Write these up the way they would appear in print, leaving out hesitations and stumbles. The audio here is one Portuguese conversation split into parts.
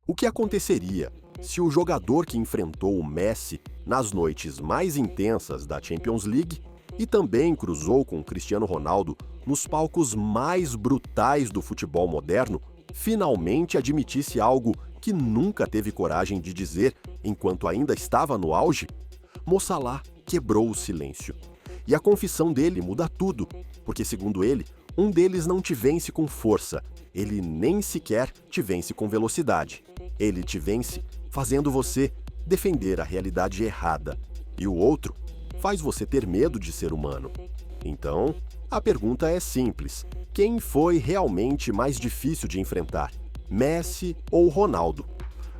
O que aconteceria se o jogador que enfrentou o Messi nas noites mais intensas da Champions League e também cruzou com Cristiano Ronaldo nos palcos mais brutais do futebol moderno finalmente admitisse algo que nunca teve coragem de dizer enquanto ainda estava no auge? Mo Salah quebrou o silêncio. E a confissão dele muda tudo, porque, segundo ele, um deles não te vence com força, ele nem sequer te vence com velocidade. Ele te vence fazendo você defender a realidade errada, e o outro faz você ter medo de ser humano. Então, a pergunta é simples: quem foi realmente mais difícil de enfrentar, Messi ou Ronaldo?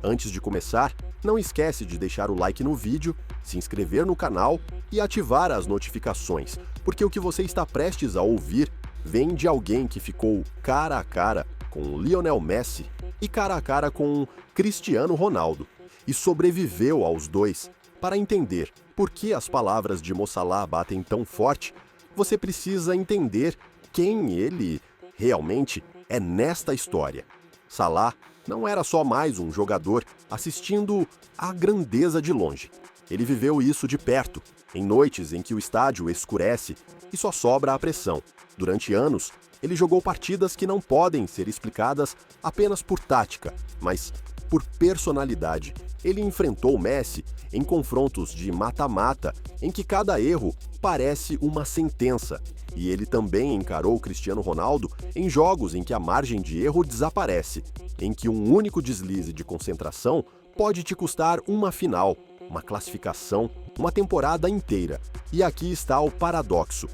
Antes de começar, não esquece de deixar o like no vídeo, se inscrever no canal e ativar as notificações, porque o que você está prestes a ouvir vem de alguém que ficou cara a cara com Lionel Messi e cara a cara com Cristiano Ronaldo, e sobreviveu aos dois. Para entender por que as palavras de Mo Salah batem tão forte, você precisa entender quem ele realmente é nesta história. Salah não era só mais um jogador assistindo à grandeza de longe. Ele viveu isso de perto, em noites em que o estádio escurece e só sobra a pressão. Durante anos, ele jogou partidas que não podem ser explicadas apenas por tática, mas por personalidade. Ele enfrentou Messi em confrontos de mata-mata, em que cada erro parece uma sentença. E ele também encarou Cristiano Ronaldo em jogos em que a margem de erro desaparece, em que um único deslize de concentração pode te custar uma final, uma classificação, uma temporada inteira. E aqui está o paradoxo.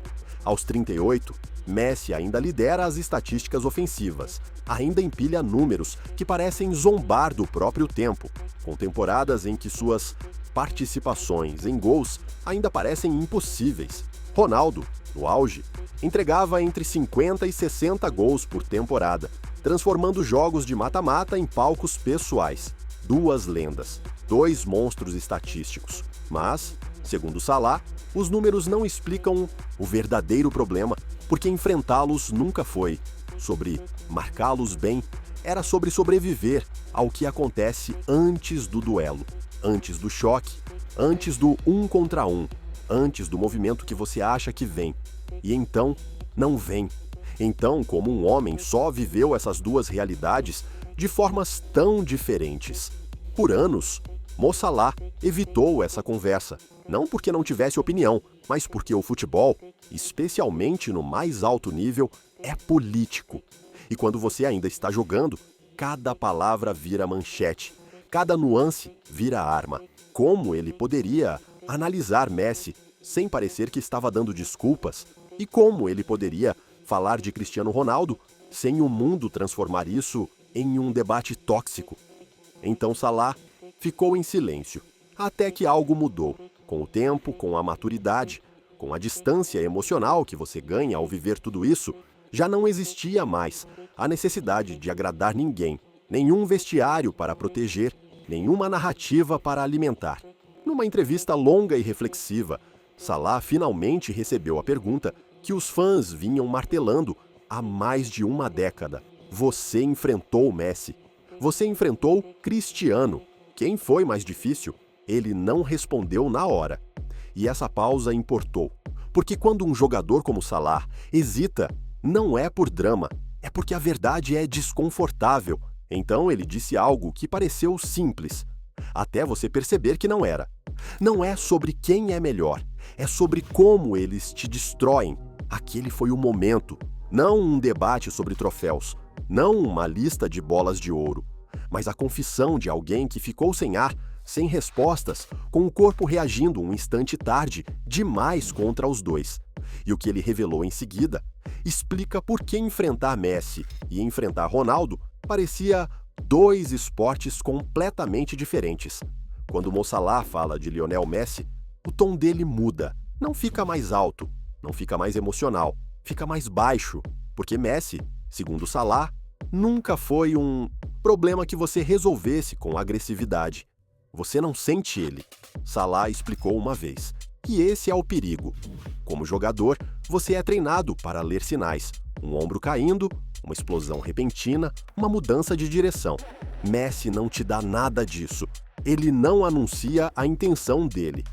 Aos 38, Messi ainda lidera as estatísticas ofensivas, ainda empilha números que parecem zombar do próprio tempo, com temporadas em que suas participações em gols ainda parecem impossíveis. Ronaldo, no auge, entregava entre 50 e 60 gols por temporada, transformando jogos de mata-mata em palcos pessoais. Duas lendas, dois monstros estatísticos. Mas, segundo Salah, os números não explicam o verdadeiro problema, porque enfrentá-los nunca foi sobre marcá-los bem, era sobre sobreviver ao que acontece antes do duelo, antes do choque, antes do 1 contra 1, antes do movimento que você acha que vem. E então, não vem. Então, como um homem só viveu essas duas realidades de formas tão diferentes. Por anos, Mo Salah evitou essa conversa, não porque não tivesse opinião, mas porque o futebol, especialmente no mais alto nível, é político. E quando você ainda está jogando, cada palavra vira manchete, cada nuance vira arma. Como ele poderia analisar Messi sem parecer que estava dando desculpas? E como ele poderia falar de Cristiano Ronaldo sem o mundo transformar isso em um debate tóxico? Então Salah ficou em silêncio, até que algo mudou. Com o tempo, com a maturidade, com a distância emocional que você ganha ao viver tudo isso, já não existia mais a necessidade de agradar ninguém, nenhum vestiário para proteger, nenhuma narrativa para alimentar. Numa entrevista longa e reflexiva, Salah finalmente recebeu a pergunta que os fãs vinham martelando há mais de uma década. Você enfrentou Messi. Você enfrentou Cristiano. Quem foi mais difícil? Ele não respondeu na hora. E essa pausa importou. Porque quando um jogador como Salah hesita, não é por drama, é porque a verdade é desconfortável. Então ele disse algo que pareceu simples, até você perceber que não era. Não é sobre quem é melhor, é sobre como eles te destroem. Aquele foi o momento, não um debate sobre troféus, não uma lista de bolas de ouro, mas a confissão de alguém que ficou sem ar, sem respostas, com o corpo reagindo um instante tarde demais contra os dois. E o que ele revelou em seguida explica por que enfrentar Messi e enfrentar Ronaldo parecia dois esportes completamente diferentes. Quando Mo Salah fala de Lionel Messi, o tom dele muda. Não fica mais alto, não fica mais emocional, fica mais baixo, porque Messi, segundo Salah, nunca foi um problema que você resolvesse com agressividade. Você não sente ele. Salah explicou uma vez. E esse é o perigo. Como jogador, você é treinado para ler sinais. Um ombro caindo, uma explosão repentina, uma mudança de direção. Messi não te dá nada disso. Ele não anuncia a intenção dele.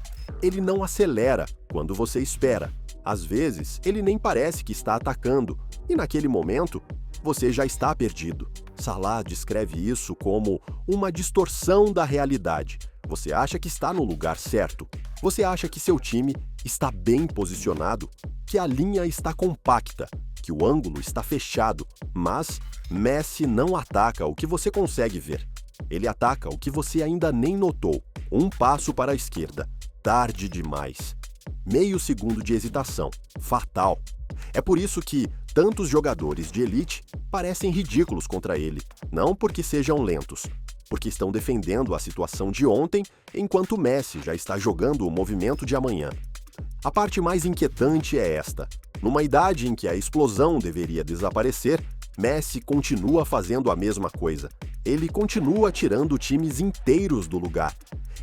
Ele não acelera quando você espera. Às vezes, ele nem parece que está atacando, e naquele momento, você já está perdido. Salah descreve isso como uma distorção da realidade. Você acha que está no lugar certo. Você acha que seu time está bem posicionado, que a linha está compacta, que o ângulo está fechado, mas Messi não ataca o que você consegue ver. Ele ataca o que você ainda nem notou. Um passo para a esquerda. Tarde demais. Meio segundo de hesitação. Fatal. É por isso que tantos jogadores de elite parecem ridículos contra ele. Não porque sejam lentos, porque estão defendendo a situação de ontem, enquanto Messi já está jogando o movimento de amanhã. A parte mais inquietante é esta. Numa idade em que a explosão deveria desaparecer, Messi continua fazendo a mesma coisa. Ele continua tirando times inteiros do lugar.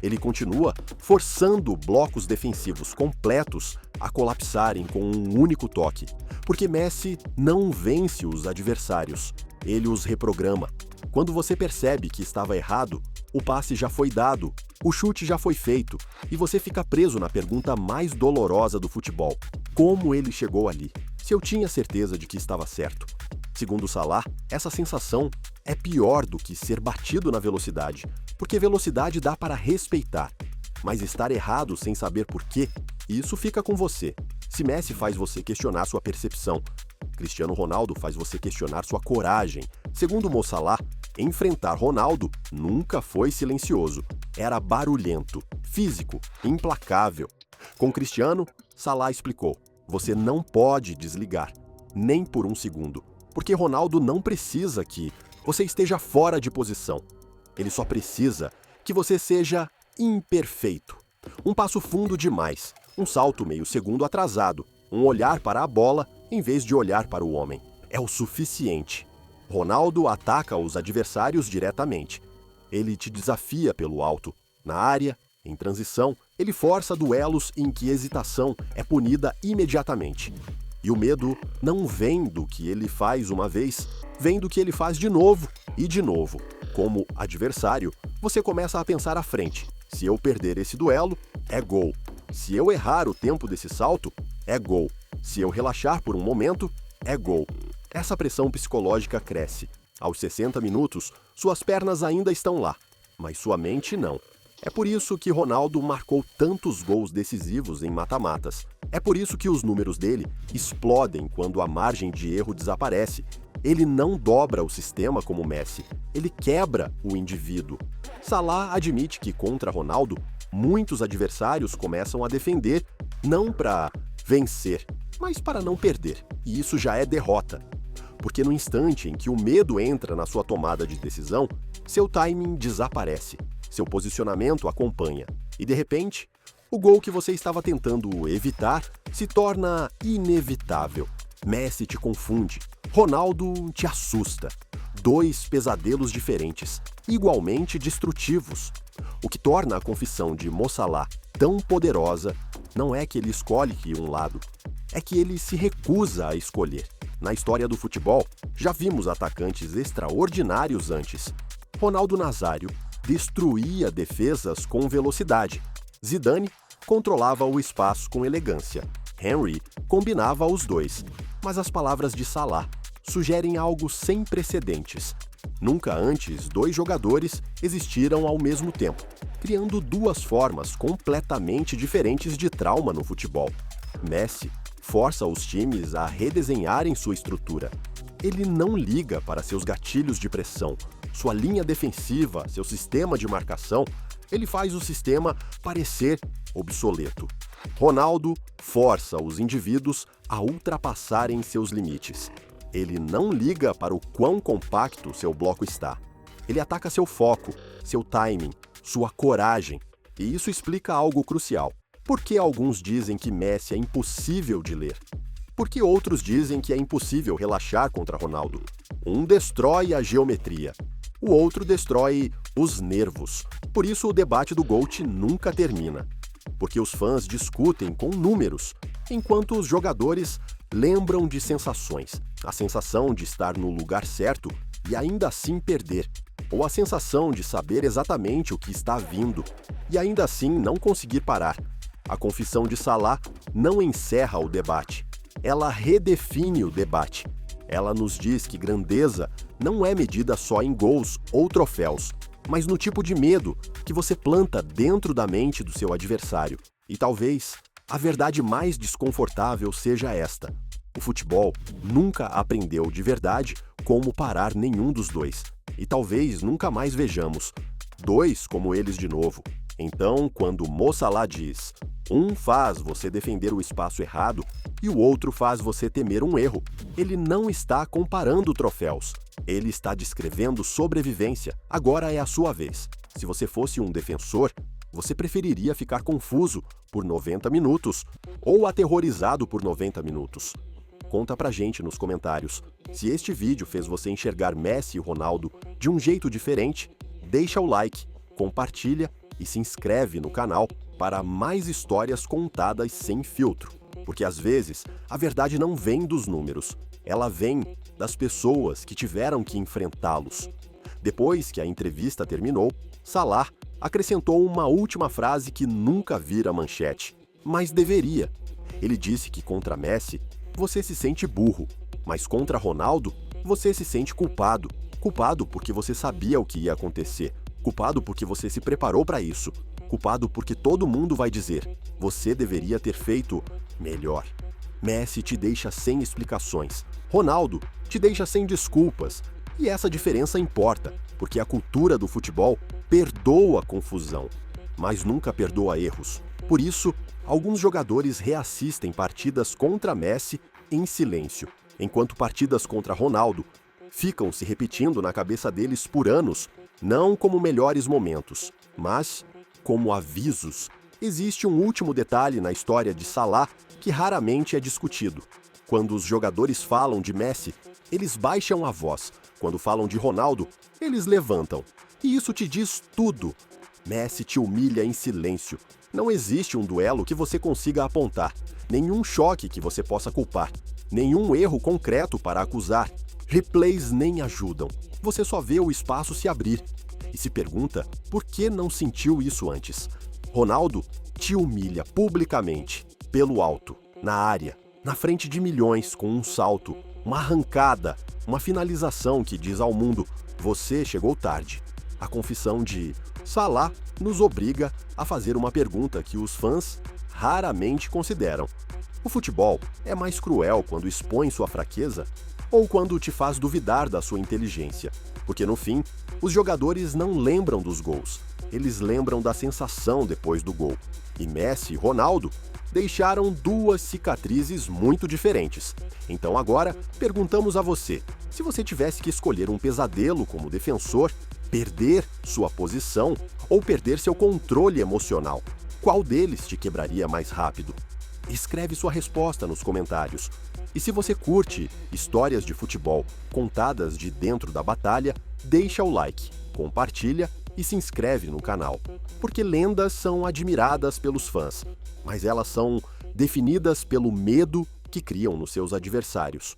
Ele continua forçando blocos defensivos completos a colapsarem com um único toque. Porque Messi não vence os adversários, ele os reprograma. Quando você percebe que estava errado, o passe já foi dado, o chute já foi feito, e você fica preso na pergunta mais dolorosa do futebol: como ele chegou ali? Se eu tinha certeza de que estava certo. Segundo Salah, essa sensação é pior do que ser batido na velocidade, porque velocidade dá para respeitar. Mas estar errado sem saber por quê, isso fica com você. Se Messi faz você questionar sua percepção, Cristiano Ronaldo faz você questionar sua coragem. Segundo Mo Salah, enfrentar Ronaldo nunca foi silencioso. Era barulhento, físico, implacável. Com Cristiano, Salah explicou: você não pode desligar, nem por um segundo. Porque Ronaldo não precisa que você esteja fora de posição. Ele só precisa que você seja imperfeito. Um passo fundo demais, um salto meio segundo atrasado, um olhar para a bola em vez de olhar para o homem. É o suficiente. Ronaldo ataca os adversários diretamente. Ele te desafia pelo alto. Na área, em transição, ele força duelos em que hesitação é punida imediatamente. E o medo não vem do que ele faz uma vez, vem do que ele faz de novo e de novo. Como adversário, você começa a pensar à frente: se eu perder esse duelo, é gol. Se eu errar o tempo desse salto, é gol. Se eu relaxar por um momento, é gol. Essa pressão psicológica cresce. Aos 60 minutos, suas pernas ainda estão lá, mas sua mente não. É por isso que Ronaldo marcou tantos gols decisivos em mata-matas. É por isso que os números dele explodem quando a margem de erro desaparece. Ele não dobra o sistema como Messi, ele quebra o indivíduo. Salah admite que contra Ronaldo, muitos adversários começam a defender, não para vencer, mas para não perder. E isso já é derrota. Porque no instante em que o medo entra na sua tomada de decisão, seu timing desaparece, seu posicionamento acompanha. E de repente, o gol que você estava tentando evitar se torna inevitável. Messi te confunde, Ronaldo te assusta. Dois pesadelos diferentes, igualmente destrutivos. O que torna a confissão de Mo Salah tão poderosa não é que ele escolhe um lado, é que ele se recusa a escolher. Na história do futebol, já vimos atacantes extraordinários antes. Ronaldo Nazário destruía defesas com velocidade. Zidane controlava o espaço com elegância. Henry combinava os dois. Mas as palavras de Salah sugerem algo sem precedentes. Nunca antes dois jogadores existiram ao mesmo tempo, criando duas formas completamente diferentes de trauma no futebol. Messi força os times a redesenharem sua estrutura. Ele não liga para seus gatilhos de pressão, sua linha defensiva, seu sistema de marcação. Ele faz o sistema parecer obsoleto. Ronaldo força os indivíduos a ultrapassarem seus limites. Ele não liga para o quão compacto seu bloco está. Ele ataca seu foco, seu timing, sua coragem. E isso explica algo crucial. Por que alguns dizem que Messi é impossível de ler? Por que outros dizem que é impossível relaxar contra Ronaldo? Um destrói a geometria, o outro destrói os nervos. Por isso o debate do GOAT nunca termina. porque os fãs discutem com números, enquanto os jogadores lembram de sensações. A sensação de estar no lugar certo e ainda assim perder, ou a sensação de saber exatamente o que está vindo e ainda assim não conseguir parar. A confissão de Salah não encerra o debate, ela redefine o debate. Ela nos diz que grandeza não é medida só em gols ou troféus, mas no tipo de medo que você planta dentro da mente do seu adversário. E talvez a verdade mais desconfortável seja esta: o futebol nunca aprendeu de verdade como parar nenhum dos dois. E talvez nunca mais vejamos dois como eles de novo. Então, quando Mo Salah diz: um faz você defender o espaço errado e o outro faz você temer um erro, ele não está comparando troféus. Ele está descrevendo sobrevivência. Agora é a sua vez. Se você fosse um defensor, você preferiria ficar confuso por 90 minutos ou aterrorizado por 90 minutos? Conta pra gente nos comentários. Se este vídeo fez você enxergar Messi e Ronaldo de um jeito diferente, deixa o like, compartilha e se inscreve no canal para mais histórias contadas sem filtro. Porque às vezes a verdade não vem dos números, ela vem das pessoas que tiveram que enfrentá-los. Depois que a entrevista terminou, Salah acrescentou uma última frase que nunca vira manchete, mas deveria. Ele disse que contra Messi você se sente burro, mas contra Ronaldo você se sente culpado. Culpado porque você sabia o que ia acontecer, culpado porque você se preparou para isso, culpado porque todo mundo vai dizer: você deveria ter feito melhor. Messi te deixa sem explicações, Ronaldo te deixa sem desculpas. E essa diferença importa, porque a cultura do futebol perdoa confusão, mas nunca perdoa erros. Por isso, alguns jogadores reassistem partidas contra Messi em silêncio, enquanto partidas contra Ronaldo ficam se repetindo na cabeça deles por anos, não como melhores momentos, mas como avisos. Existe um último detalhe na história de Salah que raramente é discutido. Quando os jogadores falam de Messi, eles baixam a voz. Quando falam de Ronaldo, eles levantam. E isso te diz tudo. Messi te humilha em silêncio. Não existe um duelo que você consiga apontar, nenhum choque que você possa culpar, nenhum erro concreto para acusar. Replays nem ajudam. Você só vê o espaço se abrir e se pergunta por que não sentiu isso antes. Ronaldo te humilha publicamente, pelo alto, na área, na frente de milhões, com um salto, uma arrancada, uma finalização que diz ao mundo: você chegou tarde. A confissão de Salah nos obriga a fazer uma pergunta que os fãs raramente consideram. O futebol é mais cruel quando expõe sua fraqueza ou quando te faz duvidar da sua inteligência? Porque no fim, os jogadores não lembram dos gols, eles lembram da sensação depois do gol. E Messi e Ronaldo deixaram duas cicatrizes muito diferentes. Então agora, perguntamos a você: se você tivesse que escolher um pesadelo como defensor, perder sua posição ou perder seu controle emocional, qual deles te quebraria mais rápido? Escreve sua resposta nos comentários. E se você curte histórias de futebol contadas de dentro da batalha, deixa o like, compartilha e se inscreve no canal. Porque lendas são admiradas pelos fãs, mas elas são definidas pelo medo que criam nos seus adversários.